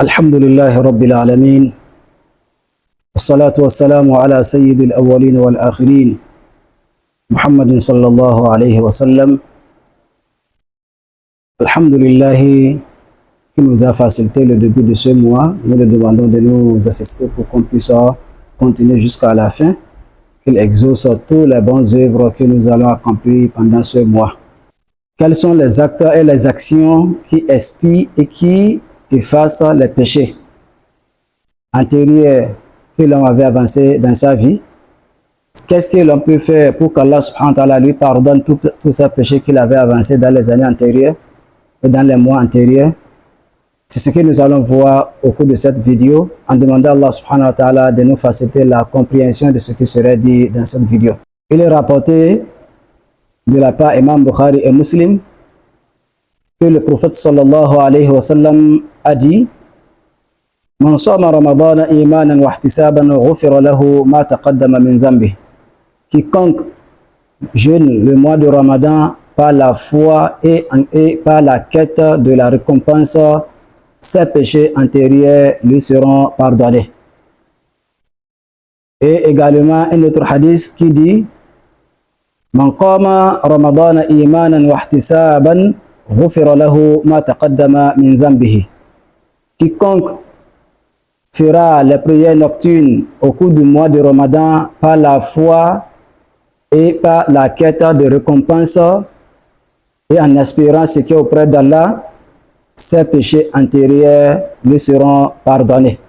الحمد لله رب العالمين والصلاة والسلام على سيد الأولين والآخرين محمد صلى الله عليه وسلم. Alhamdulillah qui nous a facilité le début de ce mois. Nous le demandons de nous assister pour qu'on puisse continuer jusqu'à la fin, qu'il exauce toutes les bonnes œuvres que nous allons accomplir pendant ce mois. Quels sont les actes et les actions qui expient et qui effacent les péchés antérieurs que l'on avait avancé dans sa vie? Qu'est-ce que l'on peut faire pour qu'Allah subhanahu wa ta'ala lui pardonne tous ces péchés qu'il avait avancés dans les années antérieures et dans les mois antérieurs? C'est ce que nous allons voir au cours de cette vidéo en demandant à Allah subhanahu wa ta'ala de nous faciliter la compréhension de ce qui serait dit dans cette vidéo. Il est rapporté de la part Imam Bukhari et Muslim que le prophète sallallahu alayhi wa sallam a dit: Man sama Ramadan imanan wa ihtisaban ghufira lahu ma taqaddama min dhanbi. Quiconque jeûne le mois de Ramadan par la foi et par la quête de la récompense, ses péchés antérieurs lui seront pardonnés. Et également un autre hadith qui dit: Man qama Ramadan imanan wa ihtisaban ghufira lahu ma taqaddama min dhanbihi. Quiconque fera les prières nocturnes au cours du mois de Ramadan par la foi et par la quête de récompense et en espérant ce qui est auprès d'Allah, ses péchés antérieurs lui seront pardonnés.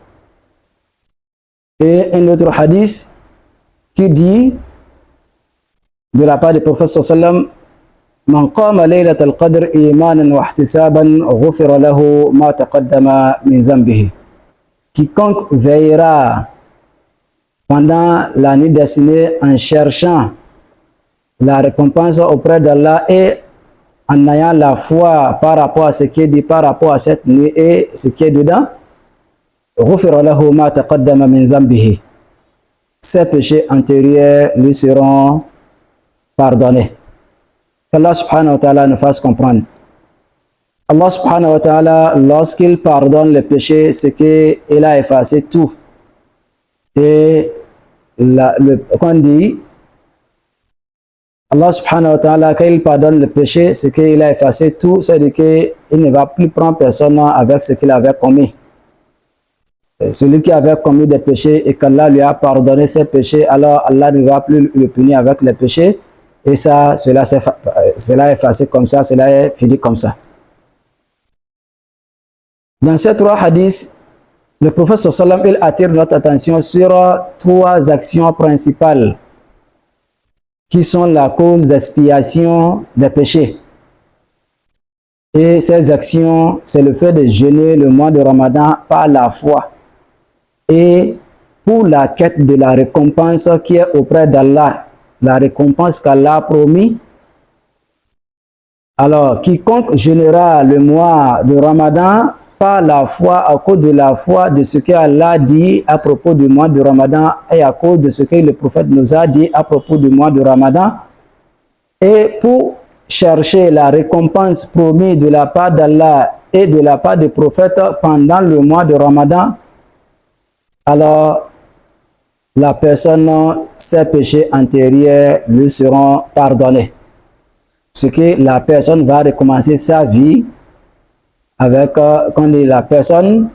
Et un autre hadith qui dit de la part du prophète sallam: Man qama laylat al-qadr imanan wa ihtisaban ghufira lahu ma taqaddama min dhanbihi. Quiconque veillera pendant la nuit destinée en cherchant la récompense auprès d'Allah et en ayant la foi par rapport à ce qui est dit par rapport à cette nuit et ce qui est dedans, ghufira lahu ma taqaddama min dhanbihi. Ses péchés antérieurs lui seront pardonnés. Qu'Allah subhanahu wa ta'ala nous fasse comprendre. Allah subhanahu wa ta'ala, lorsqu'il pardonne les péchés, c'est qu'il a effacé tout. Et quand on dit Allah subhanahu wa ta'ala, quand il pardonne le péché, c'est qu'il a effacé tout, c'est-à-dire qu'il ne va plus prendre personne avec ce qu'il avait commis. Celui qui avait commis des péchés et qu'Allah lui a pardonné ses péchés, alors Allah ne va plus le punir avec les péchés. Et ça, cela est effacé comme ça, cela est fini comme ça. Dans ces trois hadiths, le prophète sallallahu alayhi wa sallam, il attire notre attention sur trois actions principales qui sont la cause d'expiation des péchés. Et ces actions, c'est le fait de jeûner le mois de Ramadan par la foi et pour la quête de la récompense qui est auprès d'Allah, la récompense qu'Allah a promis. Alors, quiconque jeûnera le mois de Ramadan par la foi, à cause de la foi de ce qu'Allah dit à propos du mois de Ramadan et à cause de ce que le prophète nous a dit à propos du mois de Ramadan, et pour chercher la récompense promise de la part d'Allah et de la part du prophète pendant le mois de Ramadan, alors la personne, ses péchés antérieurs lui seront pardonnés. Ce que la personne va recommencer sa vie avec, quand on dit la personne,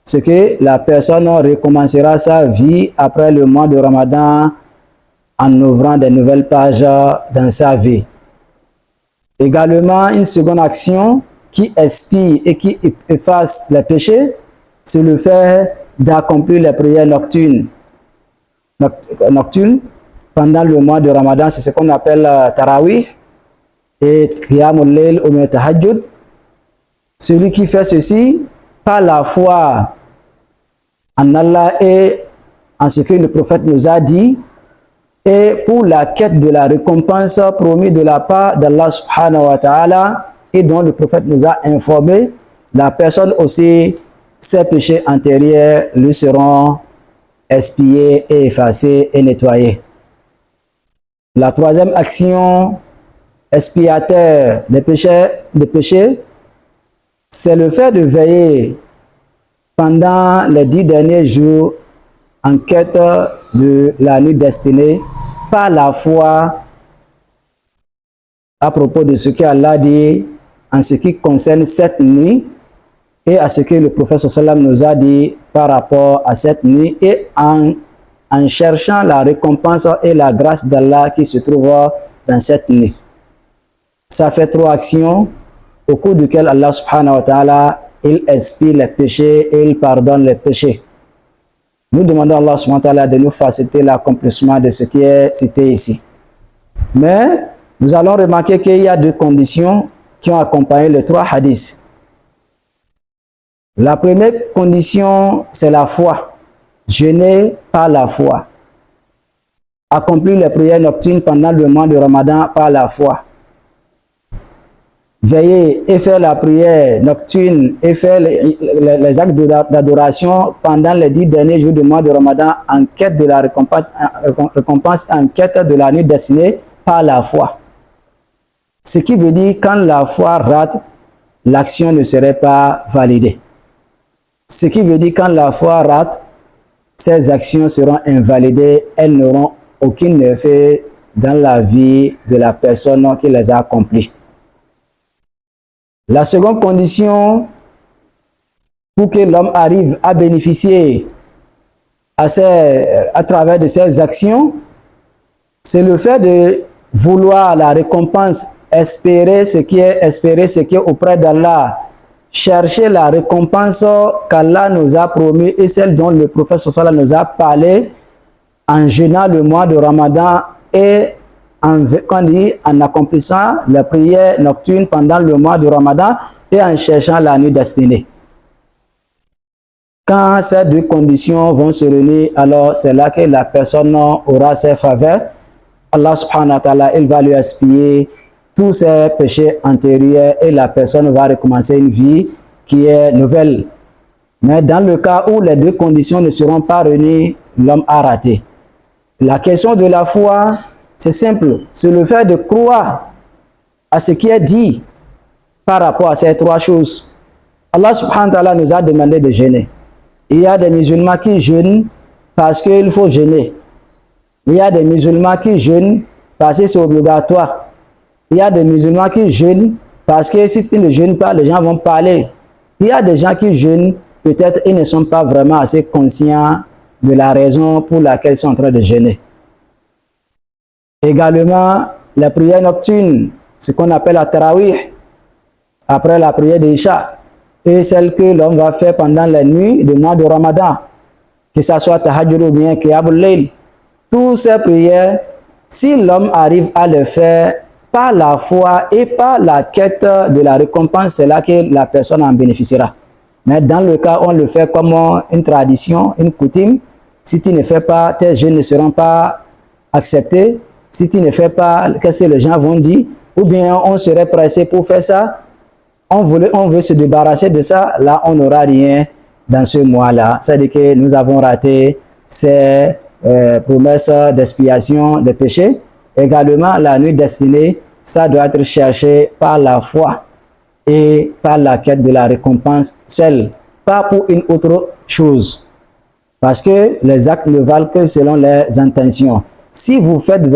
ce que la personne recommencera sa vie après le mois de Ramadan en ouvrant de nouvelles pages dans sa vie. Également, une seconde action qui expie et qui efface les péchés, c'est le fait d'accomplir les prières nocturnes pendant le mois de Ramadan. C'est ce qu'on appelle Tarawih et Qiyamul Layl ou Tahajjud. Celui qui fait ceci par la foi en Allah et en ce que le prophète nous a dit, et pour la quête de la récompense promise de la part d'Allah subhanahu wa ta'ala et dont le prophète nous a informé, la personne aussi, ses péchés antérieurs lui seront expiés et effacés et nettoyés. La troisième action expiateur des péchés, c'est le fait de veiller pendant les 10 derniers jours en quête de la nuit destinée par la foi à propos de ce qu'Allah dit en ce qui concerne cette nuit et à ce que le prophète sallam nous a dit par rapport à cette nuit et en cherchant la récompense et la grâce d'Allah qui se trouve dans cette nuit. Ça fait 3 actions au cours duquel Allah subhanahu wa ta'ala il expie les péchés et il pardonne les péchés. Nous demandons à Allah subhanahu wa ta'ala de nous faciliter l'accomplissement de ce qui est cité ici. Mais nous allons remarquer qu'il y a 2 conditions qui ont accompagné les 3 hadiths. La première condition, c'est la foi. Jeûner par la foi. Accomplir les prières nocturnes pendant le mois de Ramadan par la foi. Veiller et faire la prière nocturne et faire les actes d'adoration pendant les 10 derniers jours du mois de Ramadan en quête de la récompense, en quête de la nuit destinée par la foi. Ce qui veut dire quand la foi rate, l'action ne serait pas validée. Ce qui veut dire quand la foi rate, ces actions seront invalidées, elles n'auront aucun effet dans la vie de la personne qui les a accomplies. La seconde condition pour que l'homme arrive à bénéficier à travers de ses actions, c'est le fait de vouloir la récompense, espérer ce qui est auprès d'Allah, chercher la récompense qu'Allah nous a promis et celle dont le prophète sallallahu nous a parlé en jeûnant le mois de Ramadan et en accomplissant la prière nocturne pendant le mois de Ramadan et en cherchant la nuit destinée. Quand ces 2 conditions vont se réunir, alors c'est là que la personne aura ses faveurs. Allah subhanahu wa ta'ala, il va lui expier tous ses péchés antérieurs et la personne va recommencer une vie qui est nouvelle. Mais dans le cas où les 2 conditions ne seront pas réunies, l'homme a raté. La question de la foi, c'est simple, c'est le fait de croire à ce qui est dit par rapport à ces 3 choses. Allah subhanahu wa ta'ala nous a demandé de jeûner. Il y a des musulmans qui jeûnent parce qu'il faut jeûner. Il y a des musulmans qui jeûnent parce que c'est obligatoire. Il y a des musulmans qui jeûnent parce que si ils ne jeûnent pas, les gens vont parler. Il y a des gens qui jeûnent, peut-être ils ne sont pas vraiment assez conscients de la raison pour laquelle ils sont en train de jeûner. Également, la prière nocturne, ce qu'on appelle la tarawih, après la prière d'Isha, et celle que l'homme va faire pendant la nuit du mois de Ramadan, que ce soit tahajjud ou bien qiyamul layl. Toutes ces prières, si l'homme arrive à le faire par la foi et par la quête de la récompense, c'est là que la personne en bénéficiera. Mais dans le cas où on le fait comme une tradition, une coutume, si tu ne fais pas, tes jeûnes ne seront pas acceptés. Si tu ne fais pas, qu'est-ce que les gens vont dire? Ou bien on serait pressé pour faire ça. On veut se débarrasser de ça. Là, on n'aura rien dans ce mois-là. C'est-à-dire que nous avons raté ces promesses d'expiation des péchés. Également, la nuit destinée, ça doit être cherché par la foi et par la quête de la récompense seule, pas pour une autre chose. Parce que les actes ne valent que selon les intentions. Si vous faites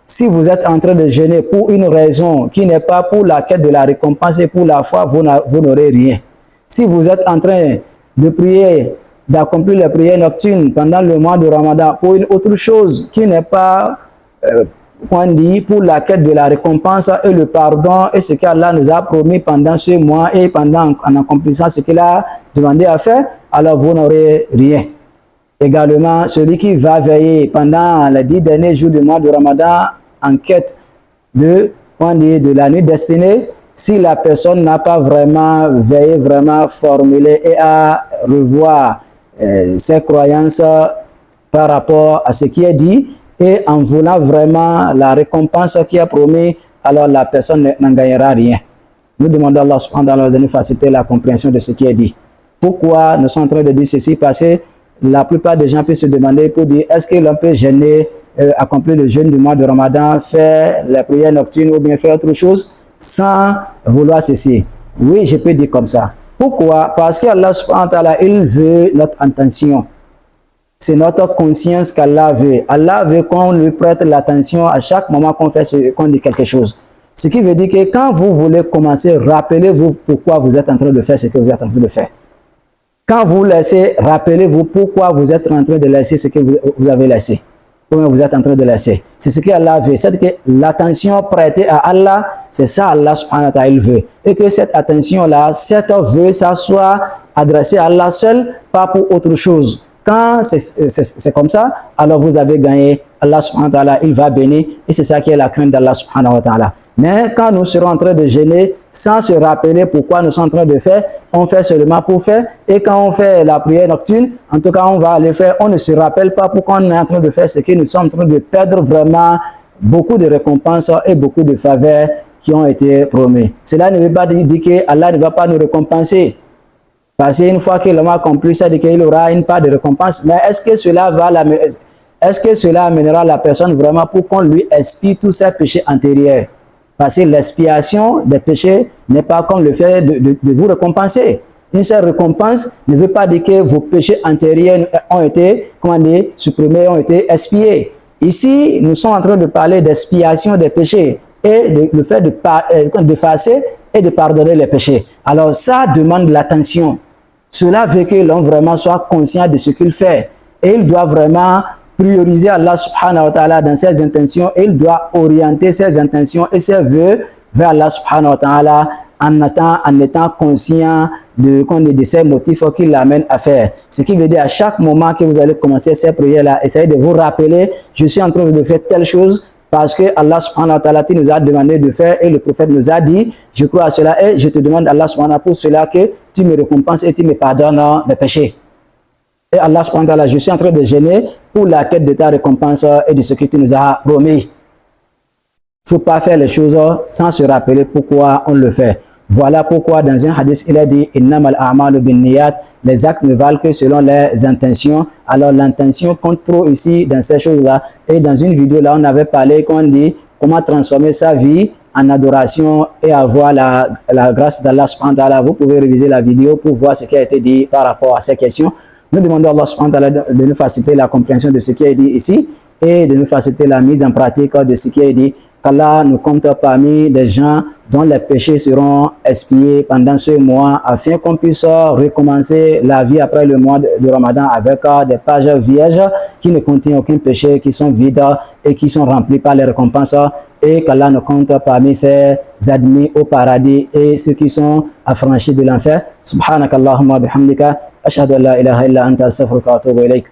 si vous êtes en train de jeûner pour une raison qui n'est pas pour la quête de la récompense et pour la foi, vous n'aurez rien. Si vous êtes en train de prier, d'accomplir les prières nocturnes pendant le mois de Ramadan pour une autre chose qui n'est pas pour la quête de la récompense et le pardon et ce qu'Allah nous a promis pendant ce mois et en accomplissant ce qu'il a demandé à faire, alors vous n'aurez rien. Également, celui qui va veiller pendant les 10 derniers jours du mois de Ramadan en quête de la nuit destinée, si la personne n'a pas vraiment veillé, vraiment formulé et à revoir ses croyances par rapport à ce qui est dit et en voulant vraiment la récompense qui est promise, alors la personne n'en gagnera rien. Nous demandons à Allah subhanahu wa ta'ala de nous faciliter la compréhension de ce qui est dit. Pourquoi nous sommes en train de dire ceci? Parce que la plupart des gens peuvent se demander pour dire est-ce que l'on peut jeûner, accomplir le jeûne du mois de Ramadan, faire la prière nocturne ou bien faire autre chose sans vouloir ceci? Oui, je peux dire comme ça. Pourquoi? Parce qu'Allah subhanahu wa ta'ala, il veut notre intention. C'est notre conscience qu'Allah veut. Allah veut qu'on lui prête l'attention à chaque moment qu'on dit quelque chose. Ce qui veut dire que quand vous voulez commencer, rappelez-vous pourquoi vous êtes en train de faire ce que vous êtes en train de faire. Quand vous laissez, rappelez-vous pourquoi vous êtes en train de laisser ce que vous avez laissé. Comment vous êtes en train de laisser. C'est ce qu'Allah veut. C'est que l'attention prêtée à Allah, c'est ça Allah subhanahu wa ta'ala il veut. Et que cette attention-là, cet vœu, ça soit adressé à Allah seul, pas pour autre chose. Quand c'est comme ça, alors vous avez gagné. Allah subhanahu wa ta'ala, il va bénir. Et c'est ça qui est la crainte d'Allah subhanahu wa ta'ala. Mais quand nous serons en train de jeûner, sans se rappeler pourquoi nous sommes en train de faire, on fait seulement pour faire. Et quand on fait la prière nocturne, en tout cas on va le faire, on ne se rappelle pas pourquoi on est en train de faire ce que nous sommes en train de perdre vraiment beaucoup de récompenses et beaucoup de faveurs qui ont été promis. Cela ne veut pas dire que Allah ne va pas nous récompenser. Parce qu'une fois que l'homme a accompli ça, il aura une part de récompense. Mais est-ce que cela amènera la personne vraiment pour qu'on lui expie tous ses péchés antérieurs? Parce que l'expiation des péchés n'est pas comme le fait de vous récompenser. Une seule récompense ne veut pas dire que vos péchés antérieurs ont été, supprimés, ont été expiés. Ici, nous sommes en train de parler d'expiation des péchés et le fait d'effacer et de pardonner les péchés. Alors ça demande l'attention. Cela veut que l'homme vraiment soit conscient de ce qu'il fait. Et il doit vraiment prioriser Allah subhanahu wa ta'ala dans ses intentions. Et il doit orienter ses intentions et ses vœux vers Allah subhanahu wa ta'ala en étant conscient de ces motifs qui l'amènent à faire. Ce qui veut dire à chaque moment que vous allez commencer ces prières-là, essayez de vous rappeler, je suis en train de faire telle chose, parce que Allah subhanahu wa ta'ala nous a demandé de faire et le prophète nous a dit, je crois à cela et je te demande Allah subhanahu wa ta'ala pour cela que tu me récompenses et tu me pardonnes mes péchés. Et Allah subhanahu wa ta'ala, je suis en train de jeûner pour la quête de ta récompense et de ce que tu nous as promis. Il ne faut pas faire les choses sans se rappeler pourquoi on le fait. Voilà pourquoi dans un hadith, il a dit « Innamal a'malu bin niyat » les actes ne valent que selon les intentions. Alors l'intention compte trop ici dans ces choses-là. Et dans une vidéo là, on avait parlé, qu'on dit comment transformer sa vie en adoration et avoir la grâce d'Allah subhanahu wa ta'ala. Vous pouvez réviser la vidéo pour voir ce qui a été dit par rapport à ces questions. Nous demandons à Allah subhanahu wa ta'ala de nous faciliter la compréhension de ce qui est dit ici et de nous faciliter la mise en pratique de ce qui est dit. Qu'Allah nous compte parmi des gens dont les péchés seront expiés pendant ce mois afin qu'on puisse recommencer la vie après le mois de Ramadan avec des pages vierges qui ne contiennent aucun péché, qui sont vides et qui sont remplies par les récompenses, et qu'Allah nous compte parmi ses admis au paradis et ceux qui sont affranchis de l'enfer. Subhanakallahumma bihamdika ashhadu an la ilaha illa anta astaghfiruka wa atubu ilayk.